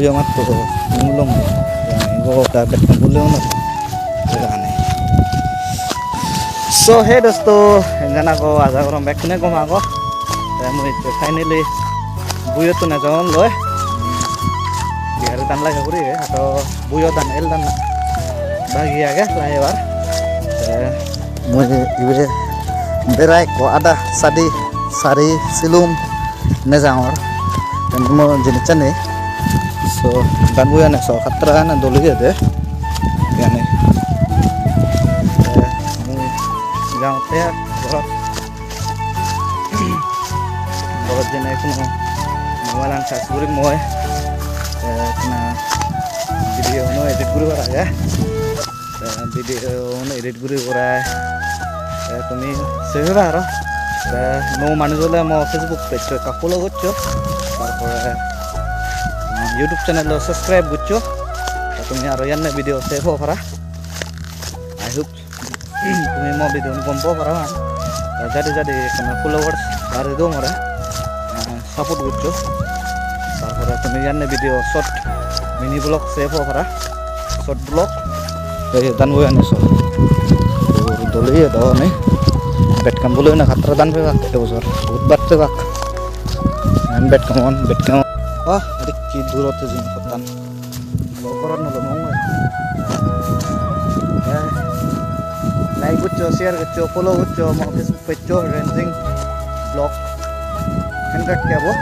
buaya mat to mulung go ta bet bulung na rane so hey dosto jana ko aja korom back ne ko mago mui finally buaya to na jon loy biar dan lagi kuri atau buaya dan el dan bagi aga lahebar mui ibe berai ko ada sari silum nezangor dan mo jenis chane so dan buaya na so khatra na dolu de yani mui jang te borot jene kuno mawalan sa suri moy kena video no edit guru kara ya video no edit guru kara তুমি সেভে পারো no মানুষ হলে আমার Facebook page একটা follow করছো তারপরে YouTube channel subscribe করছো তুমি আর ইয়ার ভিডিও সেভ হওয়া পারা আই হোপ তুমি মো ভিডিও গম পাওয়া পারা যাতে যাতে ফলোয়ার্স আর দো মরা সাপোর্ট করছো তারপরে তুমি your video short mini blog save হওয়া পারা শর্ট ব্লগ এই দান বই আনিছো dulu ya doh nih bet kamu boleh nak khatra dan pegak itu besar buat pegak bet kamu wah adik kidur tuh jin kotan lokoran nolo mau ya like guccio share guccio follow guccio mau Facebook page ranging blog hendak ya boh